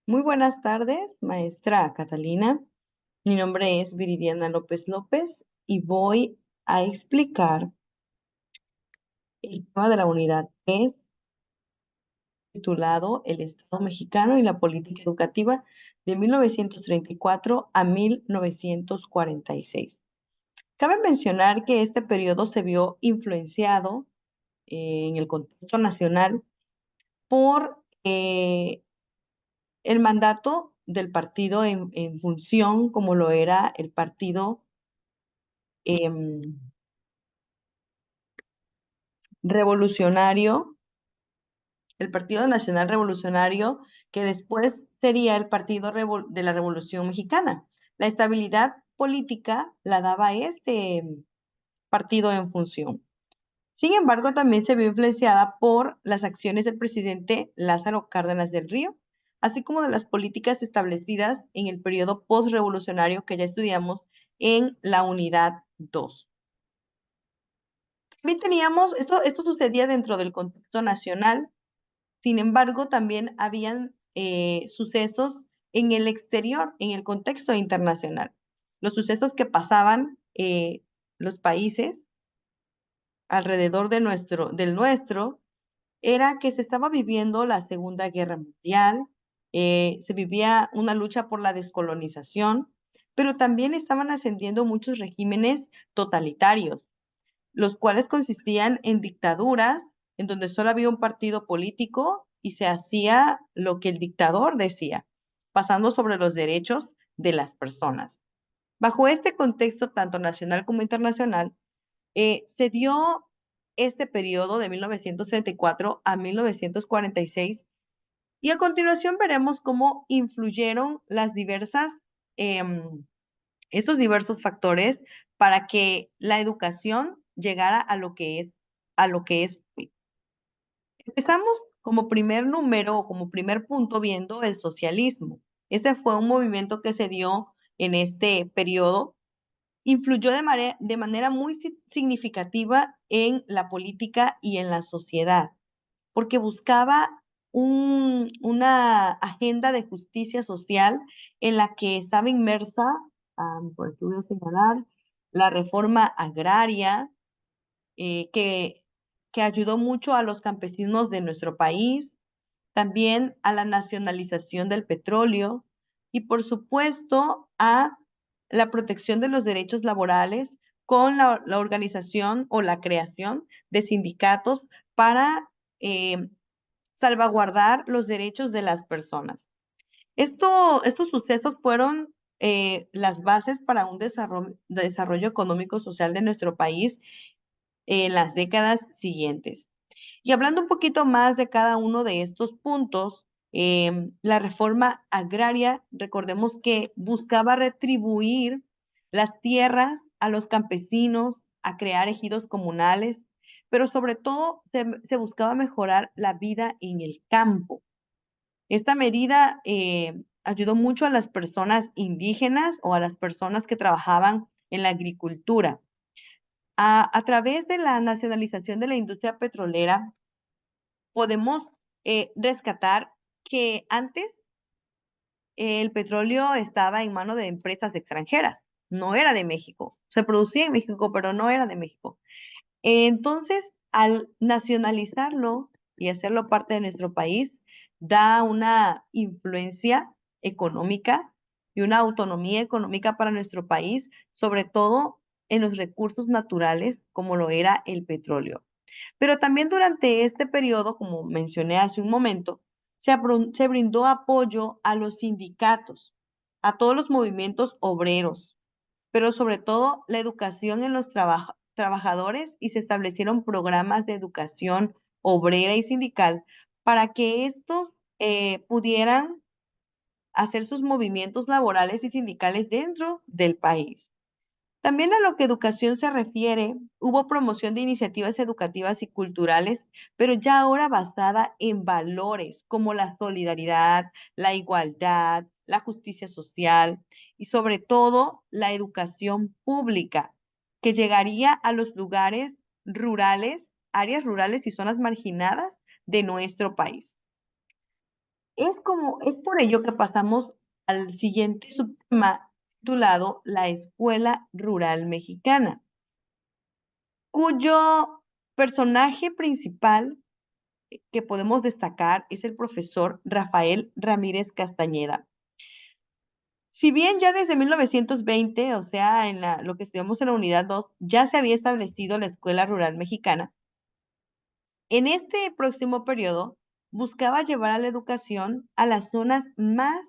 Muy buenas tardes, maestra Catalina. Mi nombre es Viridiana López López y voy a explicar el tema de la unidad 3 titulado El Estado mexicano y la política educativa de 1934 a 1946. Cabe mencionar que este periodo se vio influenciado en el contexto nacional por el mandato del partido en función, como lo era el partido em, revolucionario, el Partido Nacional Revolucionario, que después sería el Partido de la Revolución Mexicana. La estabilidad política la daba este partido en función. Sin embargo, también se vio influenciada por las acciones del presidente Lázaro Cárdenas del Río, así como de las políticas establecidas en el periodo postrevolucionario que ya estudiamos en la unidad 2. También teníamos, esto sucedía dentro del contexto nacional. Sin embargo, también habían sucesos en el exterior, en el contexto internacional. Los sucesos que pasaban los países alrededor del nuestro era que se estaba viviendo la Segunda Guerra Mundial, se vivía una lucha por la descolonización, pero también estaban ascendiendo muchos regímenes totalitarios, los cuales consistían en dictaduras en donde solo había un partido político y se hacía lo que el dictador decía, pasando sobre los derechos de las personas. Bajo este contexto, tanto nacional como internacional, se dio este periodo de 1934 a 1946 y a continuación veremos cómo influyeron estos diversos factores para que la educación llegara a lo que es hoy. Empezamos como primer número o como primer punto viendo el socialismo. Este fue un movimiento que se dio en este periodo, influyó de manera muy significativa en la política y en la sociedad, porque buscaba una agenda de justicia social en la que estaba inmersa, por aquí voy a señalar, la reforma agraria, que ayudó mucho a los campesinos de nuestro país, también a la nacionalización del petróleo y, por supuesto, a la protección de los derechos laborales con la organización o la creación de sindicatos para eh, salvaguardar los derechos de las personas. Estos sucesos fueron las bases para un desarrollo económico social de nuestro país en las décadas siguientes. Y hablando un poquito más de cada uno de estos puntos, la reforma agraria, recordemos que buscaba retribuir las tierras a los campesinos, a crear ejidos comunales, pero sobre todo se buscaba mejorar la vida en el campo. Esta medida ayudó mucho a las personas indígenas o a las personas que trabajaban en la agricultura. A través de la nacionalización de la industria petrolera, podemos rescatar que antes el petróleo estaba en manos de empresas extranjeras, no era de México. Se producía en México, pero no era de México. Entonces, al nacionalizarlo y hacerlo parte de nuestro país, da una influencia económica y una autonomía económica para nuestro país, sobre todo en los recursos naturales, como lo era el petróleo. Pero también durante este periodo, como mencioné hace un momento, se brindó apoyo a los sindicatos, a todos los movimientos obreros, pero sobre todo la educación en los trabajadores, y se establecieron programas de educación obrera y sindical para que estos pudieran hacer sus movimientos laborales y sindicales dentro del país. También a lo que educación se refiere, hubo promoción de iniciativas educativas y culturales, pero ya ahora basada en valores como la solidaridad, la igualdad, la justicia social y sobre todo la educación pública, que llegaría a los lugares rurales, áreas rurales y zonas marginadas de nuestro país. Es por ello que pasamos al siguiente subtema titulado La Escuela Rural Mexicana, cuyo personaje principal que podemos destacar es el profesor Rafael Ramírez Castañeda. Si bien ya desde 1920, o sea, lo que estudiamos en la unidad 2, ya se había establecido la Escuela Rural Mexicana, en este próximo periodo buscaba llevar a la educación a las zonas más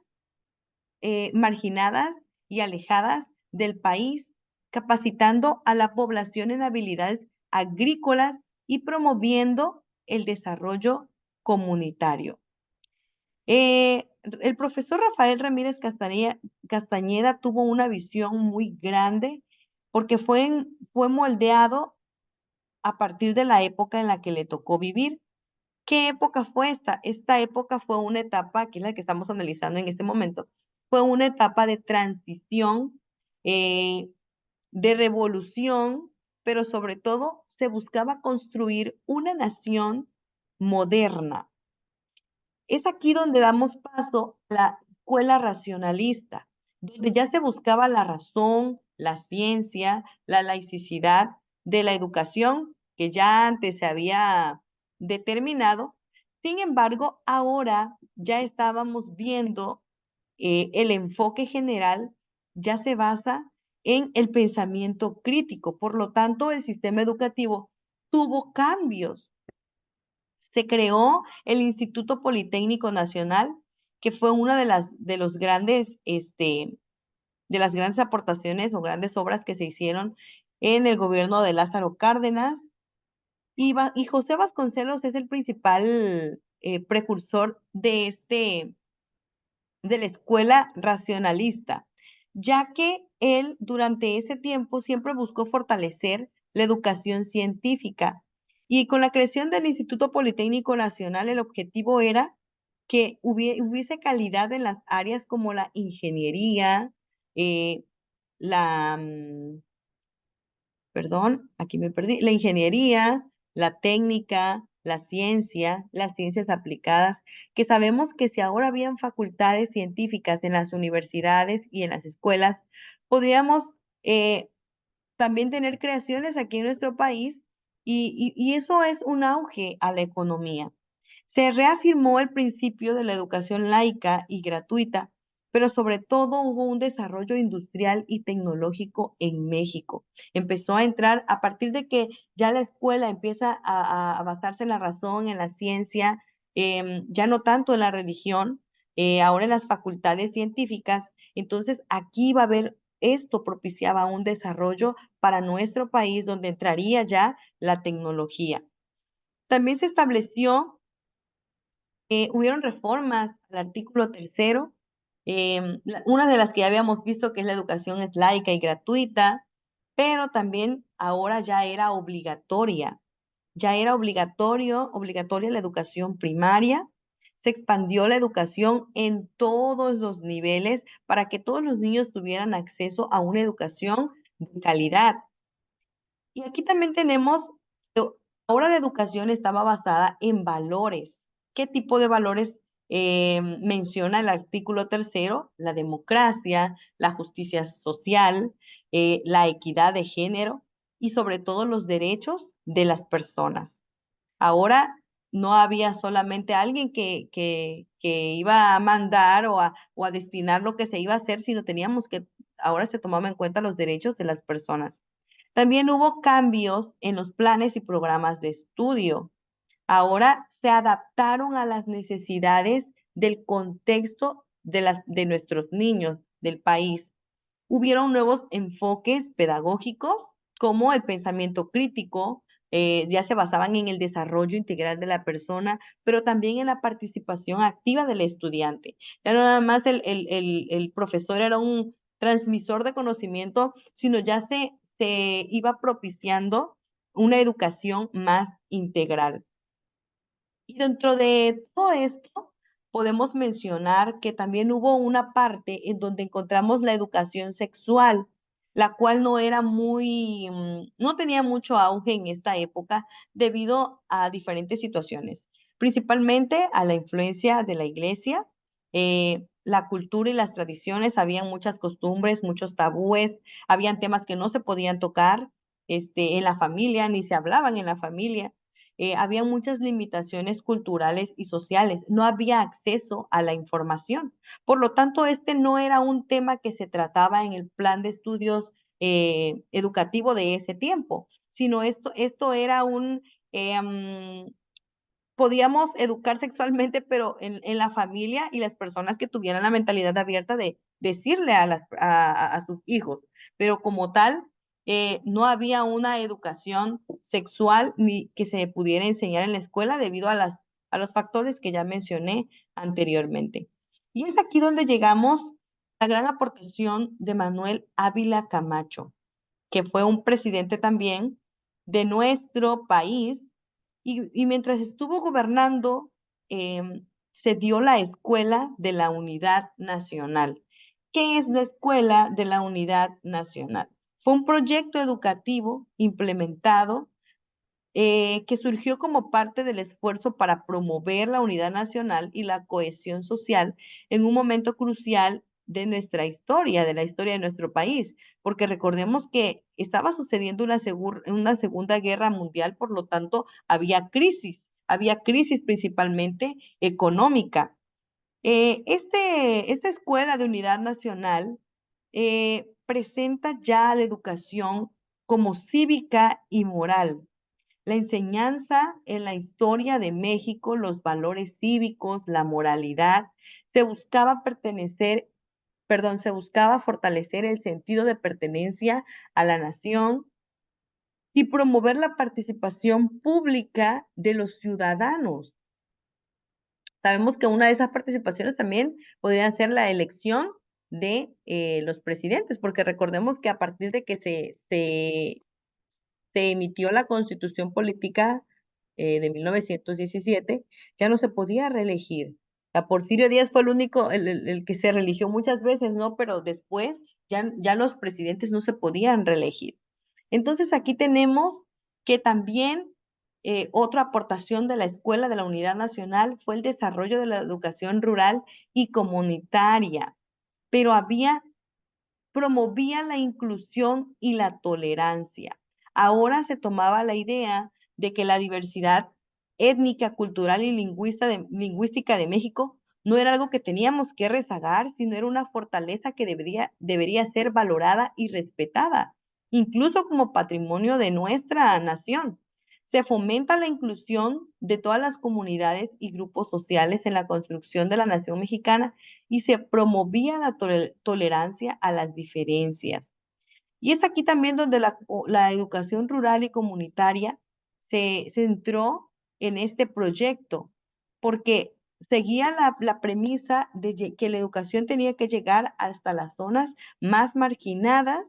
marginadas y alejadas del país, capacitando a la población en habilidades agrícolas y promoviendo el desarrollo comunitario. El profesor Rafael Ramírez Castañeda tuvo una visión muy grande porque fue moldeado a partir de la época en la que le tocó vivir. ¿Qué época fue esta? Esta época fue una etapa, que es la que estamos analizando en este momento, fue una etapa de transición, eh, de revolución, pero sobre todo se buscaba construir una nación moderna. Es aquí donde damos paso a la escuela racionalista, donde ya se buscaba la razón, la ciencia, la laicidad de la educación que ya antes se había determinado. Sin embargo, ahora ya estábamos viendo el enfoque general ya se basa en el pensamiento crítico. Por lo tanto, el sistema educativo tuvo cambios. Se creó el Instituto Politécnico Nacional, que fue una de los grandes, de las grandes aportaciones o grandes obras que se hicieron en el gobierno de Lázaro Cárdenas. Y José Vasconcelos es el principal precursor de la escuela racionalista, ya que él durante ese tiempo siempre buscó fortalecer la educación científica. Y con la creación del Instituto Politécnico Nacional, el objetivo era que hubiese calidad en las áreas como la ingeniería, eh, la, perdón, aquí me perdí, la ingeniería, la técnica, la ciencia, las ciencias aplicadas, que sabemos que si ahora habían facultades científicas en las universidades y en las escuelas, podríamos eh, también tener creaciones aquí en nuestro país y eso es un auge a la economía. Se reafirmó el principio de la educación laica y gratuita, pero sobre todo hubo un desarrollo industrial y tecnológico en México. Empezó a entrar a partir de que ya la escuela empieza a basarse en la razón, en la ciencia, ya no tanto en la religión, ahora en las facultades científicas. Entonces aquí va a haber, esto propiciaba un desarrollo para nuestro país donde entraría ya la tecnología. También se estableció hubieron reformas al artículo tercero, una de las que ya habíamos visto que es la educación es laica y gratuita, pero también ahora ya era obligatoria la educación primaria, se expandió la educación en todos los niveles para que todos los niños tuvieran acceso a una educación de calidad. Y aquí también tenemos, eh, ahora la educación estaba basada en valores. ¿Qué tipo de valores menciona el artículo tercero? La democracia, la justicia social, la equidad de género y sobre todo los derechos de las personas. Ahora no había solamente alguien que iba a mandar o a destinar lo que se iba a hacer, sino teníamos que, ahora se tomaban en cuenta los derechos de las personas. También hubo cambios en los planes y programas de estudio. Ahora se adaptaron a las necesidades del contexto de nuestros niños, del país. Hubieron nuevos enfoques pedagógicos como el pensamiento crítico, ya se basaban en el desarrollo integral de la persona, pero también en la participación activa del estudiante. Ya no nada más el profesor era un transmisor de conocimiento, sino ya se iba propiciando una educación más integral. Y dentro de todo esto, podemos mencionar que también hubo una parte en donde encontramos la educación sexual, la cual no era no tenía mucho auge en esta época debido a diferentes situaciones. principalmente a la influencia de la iglesia, la cultura y las tradiciones, habían muchas costumbres, muchos tabúes, habían temas que no se podían tocar en la familia, ni se hablaban en la familia. Había muchas limitaciones culturales y sociales, no había acceso a la información. Por lo tanto, este no era un tema que se trataba en el plan de estudios educativo de ese tiempo, sino esto era podíamos educar sexualmente, pero en la familia y las personas que tuvieran la mentalidad abierta de decirle a sus hijos, pero como tal, no había una educación sexual ni que se pudiera enseñar en la escuela debido a los factores que ya mencioné anteriormente. Y es aquí donde llegamos a la gran aportación de Manuel Ávila Camacho, que fue un presidente también de nuestro país y mientras estuvo gobernando, se dio la Escuela de la Unidad Nacional. ¿Qué es la Escuela de la Unidad Nacional? Fue un proyecto educativo implementado que surgió como parte del esfuerzo para promover la unidad nacional y la cohesión social en un momento crucial de nuestra historia, de la historia de nuestro país, porque recordemos que estaba sucediendo una Segunda Guerra Mundial, por lo tanto, había crisis principalmente económica. Esta Escuela de Unidad Nacional presenta ya la educación como cívica y moral, la enseñanza en la historia de México, los valores cívicos, la moralidad. Se buscaba fortalecer el sentido de pertenencia a la nación y promover la participación pública de los ciudadanos. Sabemos que una de esas participaciones también podría ser la elección de los presidentes, porque recordemos que a partir de que se emitió la Constitución Política de 1917, ya no se podía reelegir. A Porfirio Díaz fue el único, el que se reeligió muchas veces, ¿no? Pero después ya los presidentes no se podían reelegir. Entonces aquí tenemos que también otra aportación de la Escuela de la Unidad Nacional fue el desarrollo de la educación rural y comunitaria, pero promovía la inclusión y la tolerancia. Ahora se tomaba la idea de que la diversidad étnica, cultural y lingüística de México no era algo que teníamos que rezagar, sino era una fortaleza que debería ser valorada y respetada, incluso como patrimonio de nuestra nación. Se fomenta la inclusión de todas las comunidades y grupos sociales en la construcción de la nación mexicana y se promovía la tolerancia a las diferencias. Y es aquí también donde la educación rural y comunitaria se centró en este proyecto, porque seguía la premisa de que la educación tenía que llegar hasta las zonas más marginadas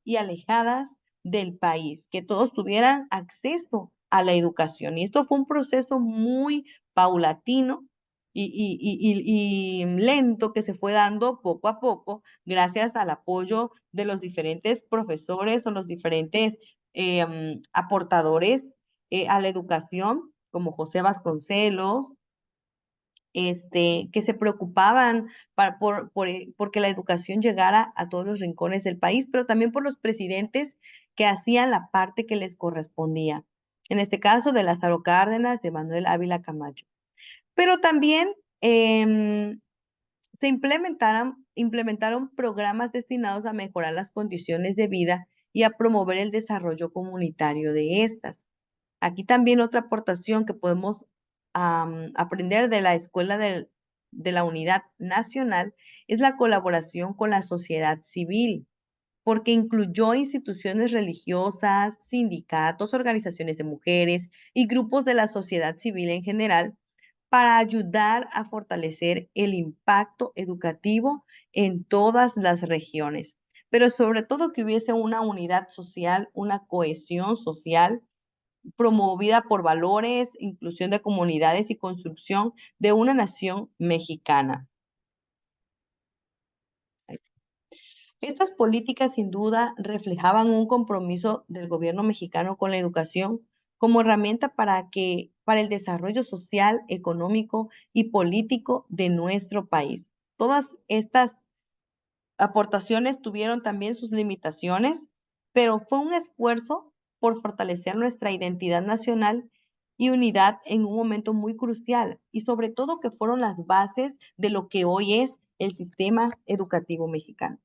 y alejadas del país, que todos tuvieran acceso a la educación. Y esto fue un proceso muy paulatino y lento que se fue dando poco a poco gracias al apoyo de los diferentes profesores o los diferentes aportadores a la educación, como José Vasconcelos, que se preocupaban porque la educación llegara a todos los rincones del país, pero también por los presidentes que hacían la parte que les correspondía. En este caso, de Lázaro Cárdenas, de Manuel Ávila Camacho. Pero también se implementaron programas destinados a mejorar las condiciones de vida y a promover el desarrollo comunitario de estas. Aquí también otra aportación que podemos aprender de la Escuela de la Unidad Nacional es la colaboración con la sociedad civil, porque incluyó instituciones religiosas, sindicatos, organizaciones de mujeres y grupos de la sociedad civil en general para ayudar a fortalecer el impacto educativo en todas las regiones, pero sobre todo que hubiese una unidad social, una cohesión social promovida por valores, inclusión de comunidades y construcción de una nación mexicana. Estas políticas sin duda reflejaban un compromiso del gobierno mexicano con la educación como herramienta para el desarrollo social, económico y político de nuestro país. Todas estas aportaciones tuvieron también sus limitaciones, pero fue un esfuerzo por fortalecer nuestra identidad nacional y unidad en un momento muy crucial, y sobre todo que fueron las bases de lo que hoy es el sistema educativo mexicano.